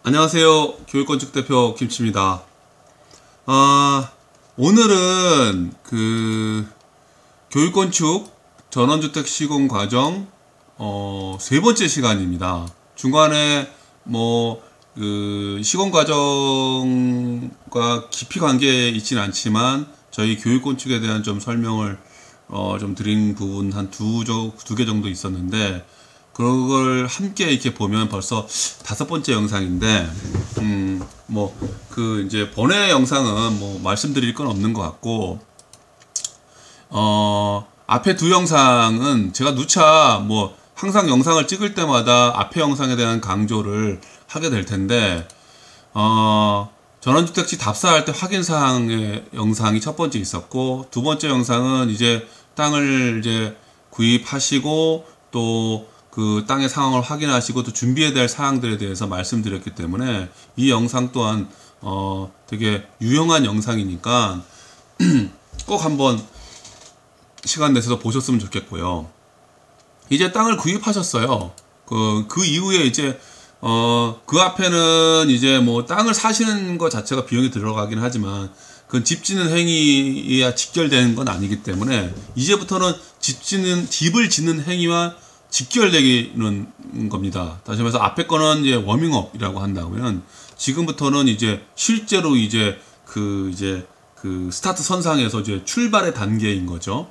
안녕하세요. 교육건축 대표 김치입니다. 오늘은 교육건축 전원주택 시공 과정 세 번째 시간입니다. 중간에 시공 과정과 깊이 관계 있지는 않지만 저희 교육건축에 대한 좀 설명을 좀 드린 부분 한 두 개 정도 있었는데, 그걸 함께 이렇게 보면 벌써 5번째 영상인데, 이제 번외 영상은 말씀드릴 건 없는 것 같고, 앞에 두 영상은 제가 누차 항상 영상을 찍을 때마다 앞에 영상에 대한 강조를 하게 될 텐데, 전원주택지 답사할 때 확인사항의 영상이 첫 번째 있었고, 두 번째 영상은 이제 땅을 이제 구입하시고 또 그 땅의 상황을 확인하시고 또 준비해야 될 사항들에 대해서 말씀드렸기 때문에 이 영상 또한 되게 유용한 영상이니까 꼭 한번 시간 내셔서 보셨으면 좋겠고요. 이제 땅을 구입하셨어요. 그 이후에 이제 그 앞에는 이제 땅을 사시는 것 자체가 비용이 들어가긴 하지만 그건 집 짓는 행위에 직결되는 건 아니기 때문에 이제부터는 집을 짓는 행위와 직결되는 겁니다. 다시 말해서 앞에 거는 이제 워밍업이라고 한다면 지금부터는 이제 실제로 이제 그 스타트 선상에서 이제 출발의 단계인 거죠.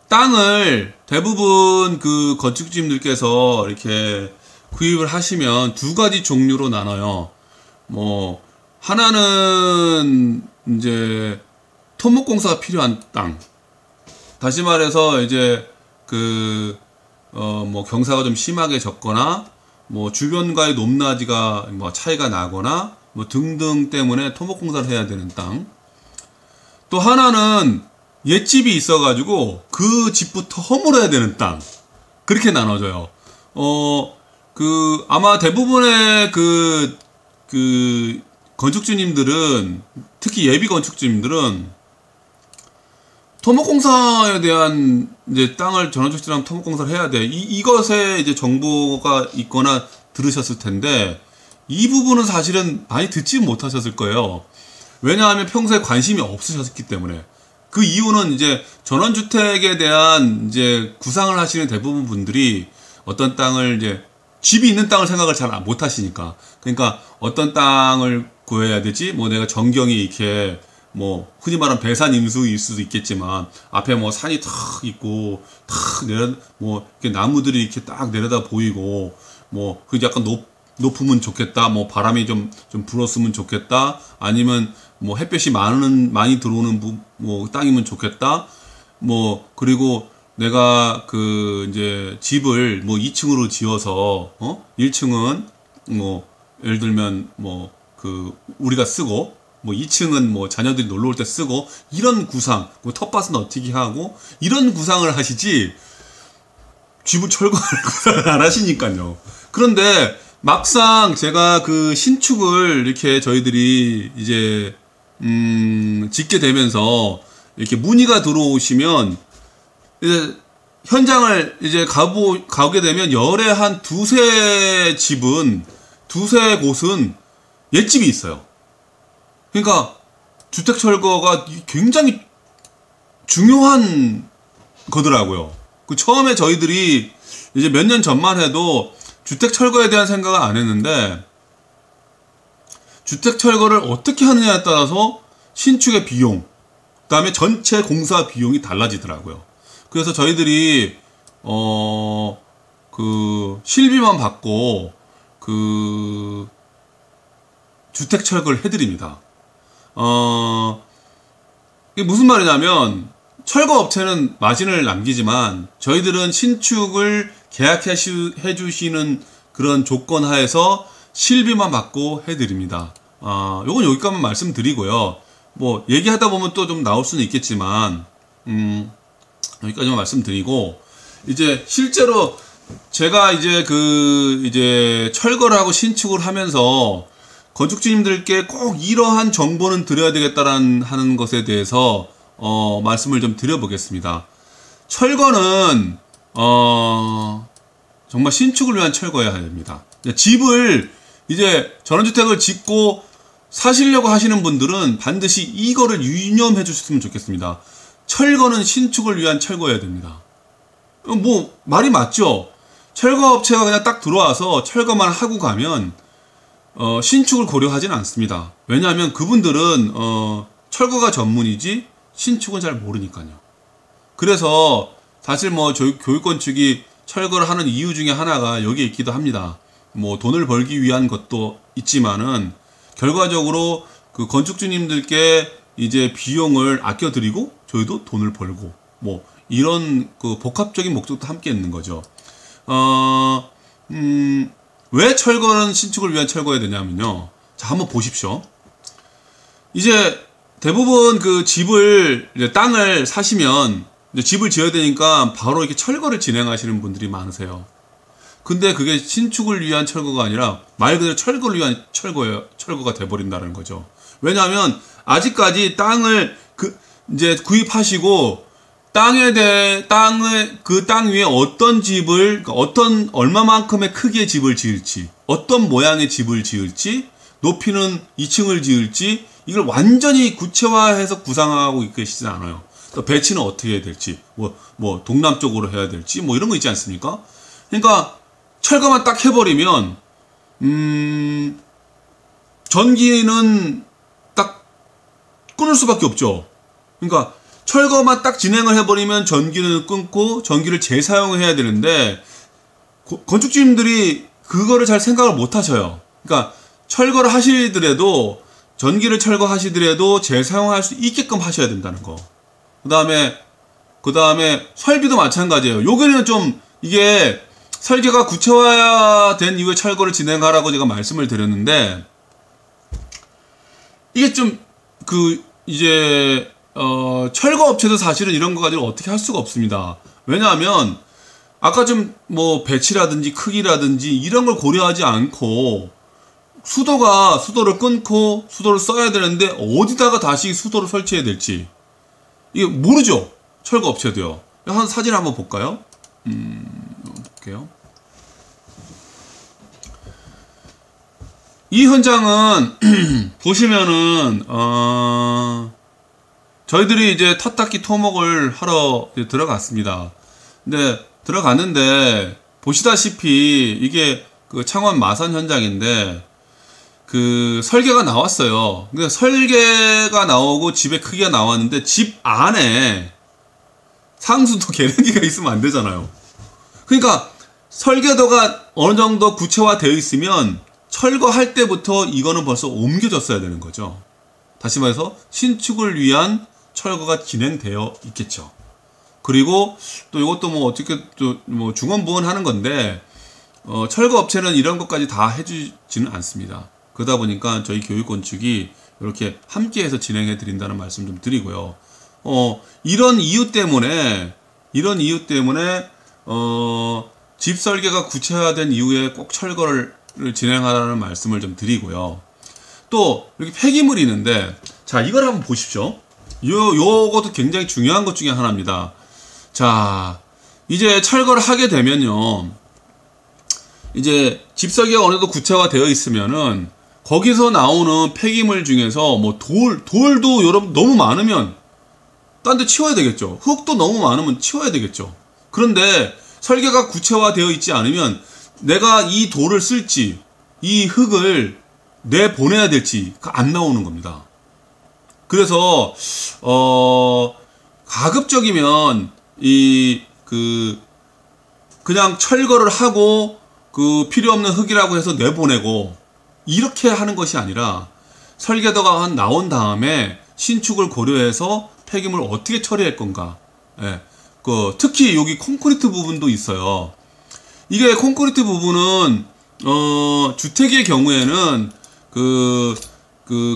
땅을 대부분 그 건축주님들께서 이렇게 구입을 하시면 두 가지 종류로 나눠요. 하나는 이제 토목공사가 필요한 땅. 다시 말해서 이제 경사가 좀 심하게 졌거나 주변과의 높낮이가 차이가 나거나 등등 때문에 토목공사를 해야 되는 땅. 또 하나는 옛집이 있어가지고 그 집부터 허물어야 되는 땅. 그렇게 나눠져요. 아마 대부분의 건축주님들은, 특히 예비 건축주님들은 토목공사에 대한 이제 땅을 전원주택지랑 토목공사를 해야 돼. 이것에 이제 정보가 있거나 들으셨을 텐데, 이 부분은 사실은 많이 듣지 못하셨을 거예요. 왜냐하면 평소에 관심이 없으셨기 때문에. 그 이유는 이제 전원주택에 대한 이제 구상을 하시는 대부분 분들이 어떤 땅을 이제 집이 있는 땅을 생각을 잘 못 하시니까. 그러니까 어떤 땅을 구해야 되지? 내가 전경이 이렇게 흔히 말하는 배산 임수일 수도 있겠지만 앞에 산이 탁 있고 탁 이렇게 나무들이 이렇게 딱 내려다 보이고 그 약간 높으면 좋겠다. 바람이 좀 불었으면 좋겠다. 아니면 햇볕이 많이 들어오는 땅이면 좋겠다. 그리고 내가 이제 집을 2층으로 지어서 1층은 예를 들면 우리가 쓰고 2층은 자녀들이 놀러 올 때 쓰고, 이런 구상, 텃밭은 어떻게 하고, 이런 구상을 하시지, 집을 철거할 구상을 안 하시니까요. 그런데, 막상 제가 신축을 이렇게 저희들이 이제, 짓게 되면서, 이렇게 문의가 들어오시면, 이제, 현장을 이제 가게 되면, 열에 한 두세 곳은 옛집이 있어요. 그러니까 주택 철거가 굉장히 중요한 거더라고요. 처음에 저희들이 이제 몇 년 전만 해도 주택 철거에 대한 생각을 안 했는데, 주택 철거를 어떻게 하느냐에 따라서 신축의 비용, 그다음에 전체 공사 비용이 달라지더라고요. 그래서 저희들이 실비만 받고 주택 철거를 해드립니다. 이게 무슨 말이냐면, 철거 업체는 마진을 남기지만 저희들은 신축을 계약해 주시는 그런 조건 하에서 실비만 받고 해드립니다. 요건 여기까지만 말씀드리고요. 얘기하다 보면 또 좀 나올 수는 있겠지만, 여기까지만 말씀드리고, 이제 실제로 제가 이제 철거를 하고 신축을 하면서 건축주님들께 꼭 이러한 정보는 드려야 되겠다는 것에 대해서 말씀을 좀 드려보겠습니다. 철거는 정말 신축을 위한 철거여야 됩니다. 집을 이제 전원주택을 짓고 사시려고 하시는 분들은 반드시 이거를 유념해 주셨으면 좋겠습니다. 철거는 신축을 위한 철거여야 됩니다. 뭐 말이 맞죠? 철거업체가 그냥 딱 들어와서 철거만 하고 가면 신축을 고려하지는 않습니다. 왜냐하면 그분들은 철거가 전문이지 신축은 잘 모르니까요. 그래서 사실 뭐 교육건축이 철거를 하는 이유 중에 하나가 여기에 있기도 합니다. 뭐 돈을 벌기 위한 것도 있지만은 결과적으로 그 건축주님들께 이제 비용을 아껴드리고 저희도 돈을 벌고 뭐 이런 그 복합적인 목적도 함께 있는 거죠. 왜 철거는 신축을 위한 철거해야 되냐면요. 자, 한번 보십시오. 이제 대부분 그 집을, 이제 땅을 사시면 이제 집을 지어야 되니까 바로 이렇게 철거를 진행하시는 분들이 많으세요. 근데 그게 신축을 위한 철거가 아니라 말 그대로 철거를 위한 철거가 돼버린다는 거죠. 왜냐하면 아직까지 땅을 이제 구입하시고 그 땅 위에 어떤 집을, 얼마만큼의 크기의 집을 지을지, 어떤 모양의 집을 지을지, 높이는 2층을 지을지, 이걸 완전히 구체화해서 구상하고 계시지 않아요. 또 배치는 어떻게 해야 될지, 뭐, 동남쪽으로 해야 될지, 뭐 이런 거 있지 않습니까? 그러니까, 철거만 딱 해버리면, 전기는 딱 끊을 수밖에 없죠. 그러니까, 철거만 딱 진행을 해버리면 전기를 끊고 전기를 재사용해야 되는데 건축주님들이 그거를 잘 생각을 못 하셔요. 그러니까 철거를 하시더라도 전기를 철거하시더라도 재사용할 수 있게끔 하셔야 된다는 거. 그 다음에 설비도 마찬가지예요. 요게는 좀 이게 설계가 구체화된 이후에 철거를 진행하라고 제가 말씀을 드렸는데 이게 좀 이제 철거 업체도 사실은 이런 거 가지고 어떻게 할 수가 없습니다. 왜냐하면 아까 좀 뭐 배치라든지 크기라든지 이런 걸 고려하지 않고 수도를 끊고 수도를 써야 되는데 어디다가 다시 수도를 설치해야 될지 이게 모르죠. 철거 업체도요. 한 사진 한번 볼까요? 볼게요. 이 현장은 보시면은 저희들이 이제 텃닦기 토목을 하러 들어갔습니다. 근데 들어갔는데 보시다시피 이게 그 창원 마산 현장인데 그 설계가 나왔어요. 근데 설계가 나오고 집의 크기가 나왔는데 집 안에 상수도 계량기가 있으면 안 되잖아요. 그러니까 설계도가 어느 정도 구체화되어 있으면 철거할 때부터 이거는 벌써 옮겨졌어야 되는 거죠. 다시 말해서 신축을 위한 철거가 진행되어 있겠죠. 그리고 또 이것도 뭐 어떻게 또 뭐 중원부원하는 건데 철거 업체는 이런 것까지 다 해주지는 않습니다. 그러다 보니까 저희 교육건축이 이렇게 함께해서 진행해 드린다는 말씀 좀 드리고요. 이런 이유 때문에 집 설계가 구체화된 이후에 꼭 철거를 진행하라는 말씀을 좀 드리고요. 또 이렇게 폐기물이 있는데 자 이걸 한번 보십시오. 요것도 굉장히 중요한 것 중에 하나입니다. 자 이제 철거를 하게 되면요, 이제 집 설계가 어느 정도 구체화되어 있으면은 거기서 나오는 폐기물 중에서 뭐 돌도 여러분 너무 많으면 딴 데 치워야 되겠죠. 흙도 너무 많으면 치워야 되겠죠. 그런데 설계가 구체화되어 있지 않으면 내가 이 돌을 쓸지 이 흙을 내보내야 될지 안 나오는 겁니다. 그래서 가급적이면 그냥 철거를 하고 그 필요 없는 흙이라고 해서 내보내고 이렇게 하는 것이 아니라 설계도가 나온 다음에 신축을 고려해서 폐기물을 어떻게 처리할 건가. 예. 특히 여기 콘크리트 부분도 있어요. 이게 콘크리트 부분은 주택의 경우에는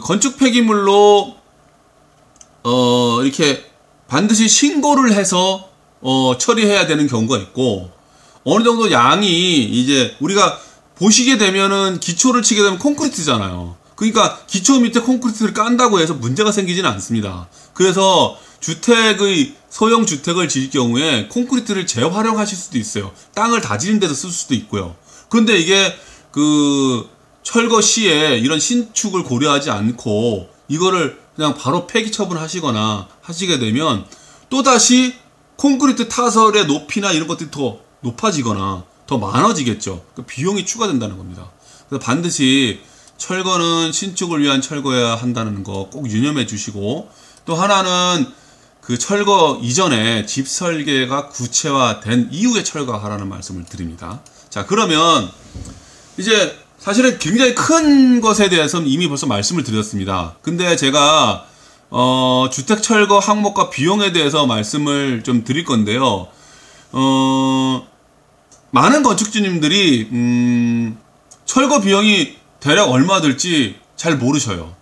건축 폐기물로 이렇게 반드시 신고를 해서 처리해야 되는 경우가 있고, 어느 정도 양이 이제 우리가 보시게 되면은 기초를 치게 되면 콘크리트잖아요. 그러니까 기초 밑에 콘크리트를 깐다고 해서 문제가 생기지는 않습니다. 그래서 소형 주택을 지을 경우에 콘크리트를 재활용하실 수도 있어요. 땅을 다지는 데서 쓸 수도 있고요. 그런데 이게 철거 시에 이런 신축을 고려하지 않고 이거를 그냥 바로 폐기 처분하시거나 하시게 되면 또다시 콘크리트 타설의 높이나 이런 것들이 더 높아지거나 더 많아지겠죠. 그 비용이 추가된다는 겁니다. 그래서 반드시 철거는 신축을 위한 철거여야 한다는 거 꼭 유념해 주시고, 또 하나는 그 철거 이전에 집 설계가 구체화된 이후에 철거하라는 말씀을 드립니다. 자, 그러면 이제 사실은 굉장히 큰 것에 대해서는 이미 벌써 말씀을 드렸습니다. 근데 제가 주택 철거 항목과 비용에 대해서 말씀을 좀 드릴 건데요. 많은 건축주님들이 철거 비용이 대략 얼마 들지 잘 모르셔요.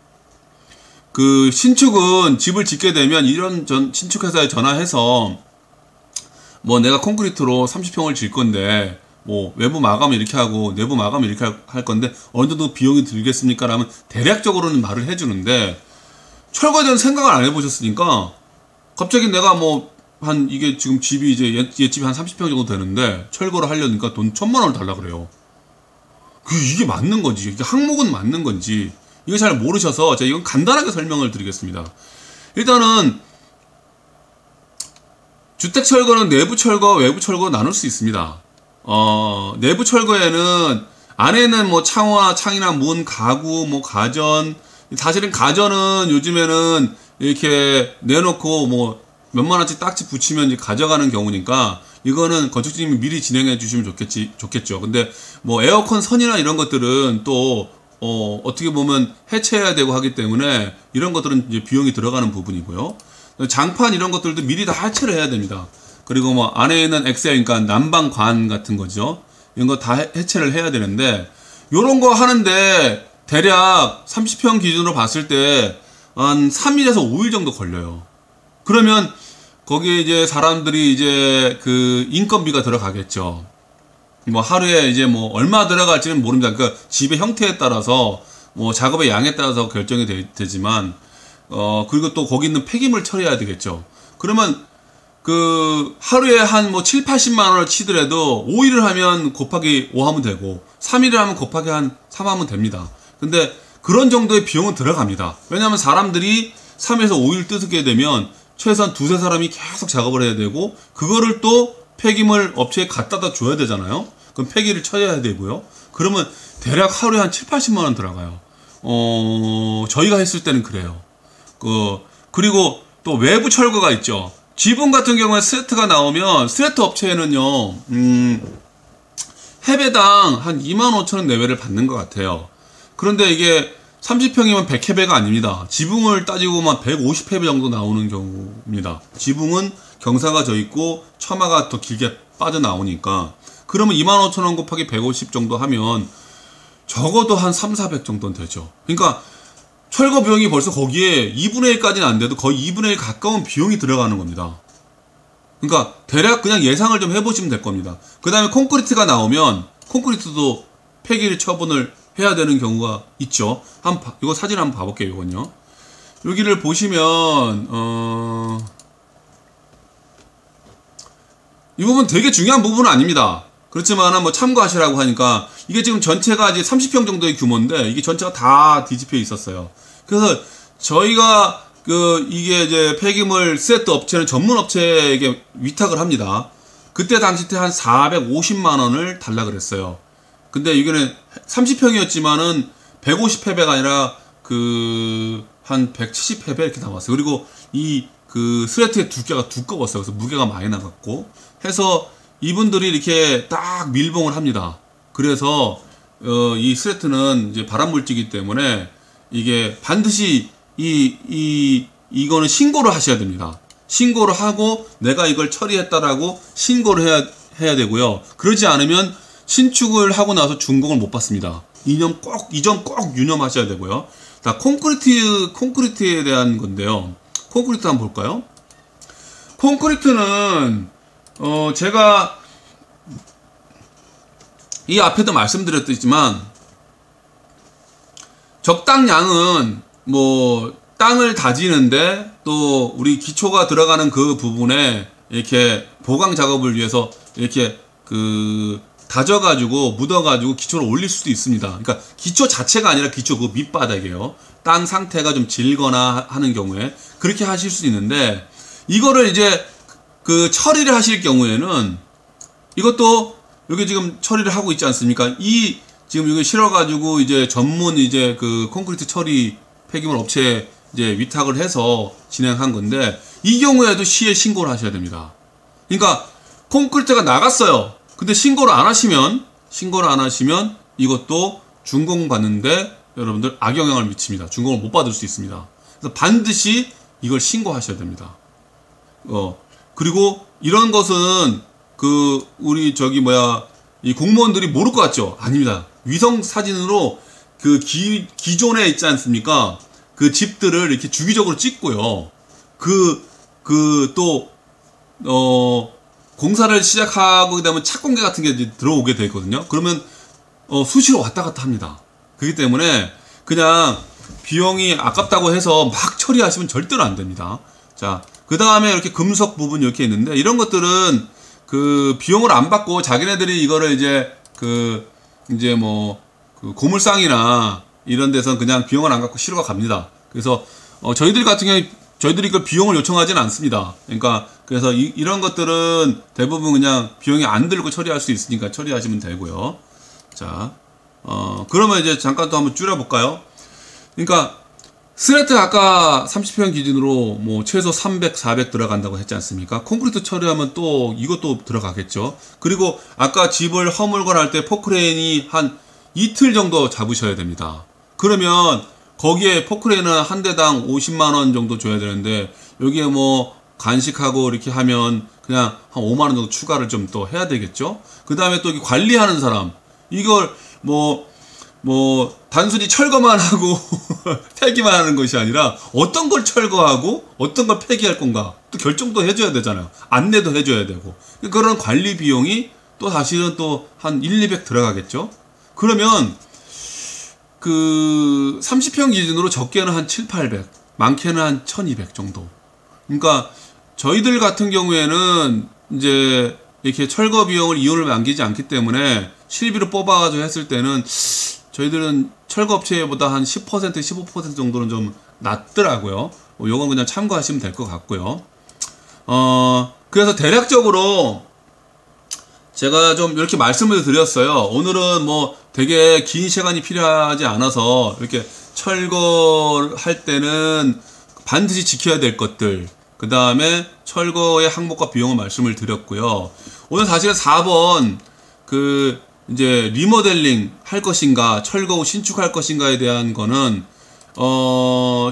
그 신축은 집을 짓게 되면 이런 신축회사에 전화해서 뭐 내가 콘크리트로 30평을 질 건데 뭐 외부 마감 이렇게 하고 내부 마감 이렇게 할 건데 어느 정도 비용이 들겠습니까? 라면 대략적으로는 말을 해주는데, 철거에 대한 생각을 안 해보셨으니까 갑자기 내가 뭐 한 이게 지금 집이 이제 옛집이 한 30평 정도 되는데 철거를 하려니까 돈 1,000만 원을 달라 그래요. 이게 맞는 건지, 이게 항목은 맞는 건지 이거 잘 모르셔서 제가 이건 간단하게 설명을 드리겠습니다. 일단은 주택 철거는 내부 철거, 외부 철거 나눌 수 있습니다. 내부 철거에는 안에는 뭐 창이나 문, 가구, 뭐 가전, 사실은 가전은 요즘에는 이렇게 내놓고 뭐 몇만 원씩 딱지 붙이면 이제 가져가는 경우니까 이거는 건축주님이 미리 진행해 주시면 좋겠죠. 근데 뭐 에어컨 선이나 이런 것들은 또 어떻게 보면 해체해야 되고 하기 때문에 이런 것들은 이제 비용이 들어가는 부분이고요. 장판 이런 것들도 미리 다 해체를 해야 됩니다. 그리고 뭐 안에 있는 엑셀, 그러니까 난방관 같은 거죠. 이런 거 다 해체를 해야 되는데, 요런 거 하는데 대략 30평 기준으로 봤을 때 한 3일에서 5일 정도 걸려요. 그러면 거기에 이제 사람들이 이제 그 인건비가 들어가겠죠. 뭐 하루에 이제 뭐 얼마 들어갈지는 모릅니다. 그러니까 집의 형태에 따라서 뭐 작업의 양에 따라서 결정이 되지만 그리고 또 거기 있는 폐기물 처리해야 되겠죠. 그러면 그 하루에 한 뭐 7, 80만 원을 치더라도 5일을 하면 곱하기 5 하면 되고 3일을 하면 곱하기 한 3 하면 됩니다. 근데 그런 정도의 비용은 들어갑니다. 왜냐하면 사람들이 3에서 5일 뜨게 되면 최소한 2-3사람이 계속 작업을 해야 되고, 그거를 또 폐기물 업체에 갖다다 줘야 되잖아요. 그럼 폐기를 쳐야 되고요. 그러면 대략 하루에 한 7, 80만 원 들어가요. 저희가 했을 때는 그래요. 그리고 또 외부 철거가 있죠. 지붕 같은 경우에 스레트가 나오면 스레트 업체에는요, 해배당 한 25,000원 내외를 받는 것 같아요. 그런데 이게 30평이면 100해배가 아닙니다. 지붕을 따지고만 150해배 정도 나오는 경우입니다. 지붕은 경사가 져 있고 처마가 더 길게 빠져나오니까, 그러면 25,000원 곱하기 150 정도 하면 적어도 한 300-400 정도는 되죠. 그러니까 철거 비용이 벌써 거기에 2분의 1까지는 안 돼도 거의 2분의 1 가까운 비용이 들어가는 겁니다. 그러니까 대략 그냥 예상을 좀 해보시면 될 겁니다. 그 다음에 콘크리트가 나오면 콘크리트도 폐기를 처분을 해야 되는 경우가 있죠. 이거 사진 한번 봐볼게요. 이건요. 여기를 보시면 이 부분 되게 중요한 부분은 아닙니다. 그렇지만 뭐 참고하시라고 하니까, 이게 지금 전체가 이제 30평 정도의 규모인데 이게 전체가 다 뒤집혀 있었어요. 그래서 저희가 이게 이제 폐기물 세트 업체는 전문 업체에게 위탁을 합니다. 그때 당시 때 한 450만 원을 달라 그랬어요. 근데 이거는 30평이었지만은 150해배가 아니라 한 170해배 이렇게 나왔어요. 그리고 그 스레트의 두께가 두꺼웠어요. 그래서 무게가 많이 나갔고 해서 이분들이 이렇게 딱 밀봉을 합니다. 그래서 이 스레트는 이제 발암물질이기 때문에 이게 반드시 이거는 신고를 하셔야 됩니다. 신고를 하고 내가 이걸 처리했다라고 신고를 해야 되고요. 그러지 않으면 신축을 하고 나서 준공을 못 받습니다. 이 점 꼭 유념하셔야 되고요. 자, 콘크리트에 대한 건데요. 콘크리트 한번 볼까요? 콘크리트는 제가 이 앞에도 말씀드렸지만 적당량은 뭐 땅을 다지는데 또 우리 기초가 들어가는 그 부분에 이렇게 보강 작업을 위해서 이렇게 다져가지고 묻어가지고 기초를 올릴 수도 있습니다. 그러니까 기초 자체가 아니라 기초 그 밑바닥이에요. 땅 상태가 좀 질거나 하는 경우에 그렇게 하실 수 있는데, 이거를 이제 그 처리를 하실 경우에는 이것도 여기 지금 처리를 하고 있지 않습니까? 이 지금 여기 실어가지고 이제 전문 이제 그 콘크리트 처리 폐기물 업체에 이제 위탁을 해서 진행한 건데, 이 경우에도 시에 신고를 하셔야 됩니다. 그러니까 콘크리트가 나갔어요. 근데 신고를 안 하시면 이것도 준공 받는데 여러분들 악영향을 미칩니다. 준공을 못 받을 수 있습니다. 그래서 반드시 이걸 신고하셔야 됩니다. 그리고 이런 것은 그 우리 저기 이 공무원들이 모를 것 같죠? 아닙니다. 위성 사진으로 그 기존에 있지 않습니까? 그 집들을 이렇게 주기적으로 찍고요. 공사를 시작하고 그다음에 착공계 같은 게 이제 들어오게 돼 있거든요. 그러면 수시로 왔다 갔다 합니다. 그렇기 때문에 그냥 비용이 아깝다고 해서 막 처리하시면 절대로 안 됩니다. 자, 그 다음에 이렇게 금속 부분 이렇게 있는데, 이런 것들은 그 비용을 안 받고 자기네들이 이거를 이제 그 고물상이나 이런 데선 그냥 비용을 안 갖고 실어가 갑니다. 그래서 저희들 같은 경우에 저희들이 그 비용을 요청하지는 않습니다. 그러니까 그래서 이런 것들은 대부분 그냥 비용이 안 들고 처리할 수 있으니까 처리하시면 되고요. 자, 그러면 이제 잠깐 또 한번 줄여볼까요? 그러니까 스레트 아까 30평 기준으로 뭐 최소 300, 400 들어간다고 했지 않습니까? 콘크리트 처리하면 또 이것도 들어가겠죠. 그리고 아까 집을 허물건 할 때 포크레인이 한 이틀 정도 잡으셔야 됩니다. 그러면 거기에 포크레인은 한 대당 50만원 정도 줘야 되는데, 여기에 뭐 간식하고 이렇게 하면 그냥 한 5만원 정도 추가를 좀 또 해야 되겠죠. 그 다음에 또 관리하는 사람, 이걸 단순히 철거만 하고 폐기만 하는 것이 아니라 어떤 걸 철거하고 어떤 걸 폐기할 건가 또 결정도 해줘야 되잖아요. 안내도 해줘야 되고, 그런 관리 비용이 또 사실은 또 한 1, 200 들어가겠죠. 그러면 그 30평 기준으로 적게는 한 7, 800, 많게는 한 1200 정도. 그러니까 저희들 같은 경우에는 이제 이렇게 철거 비용을 이윤을 남기지 않기 때문에 실비로 뽑아가지고 했을 때는 저희들은 철거업체보다 한 10%, 15% 정도는 좀 낮더라고요. 요건 그냥 참고하시면 될 것 같고요. 그래서 대략적으로 제가 좀 이렇게 말씀을 드렸어요. 오늘은 뭐 되게 긴 시간이 필요하지 않아서 이렇게 철거할 때는 반드시 지켜야 될 것들, 그 다음에 철거의 항목과 비용을 말씀을 드렸고요. 오늘 사실은 4번 그 이제 리모델링 할 것인가 철거 후 신축할 것인가에 대한 거는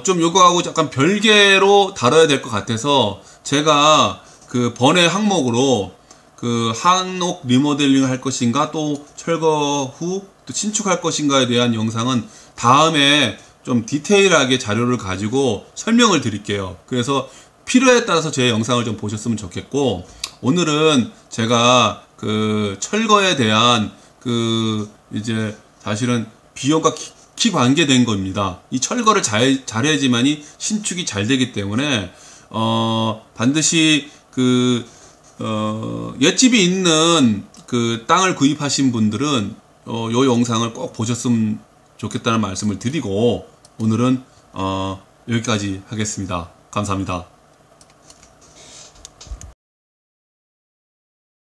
좀 요거하고 약간 별개로 다뤄야 될 것 같아서, 제가 그 번외 항목으로 그 한옥 리모델링을 할 것인가 또 철거 후 또 신축할 것인가에 대한 영상은 다음에 좀 디테일하게 자료를 가지고 설명을 드릴게요. 그래서 필요에 따라서 제 영상을 좀 보셨으면 좋겠고, 오늘은 제가 그 철거에 대한 그 이제 사실은 비용과 키 관계된 겁니다. 이 철거를 잘해야지만이 신축이 잘 되기 때문에 반드시 그 옛집이 있는 그 땅을 구입하신 분들은 요 영상을 꼭 보셨으면 좋겠다는 말씀을 드리고, 오늘은 여기까지 하겠습니다. 감사합니다.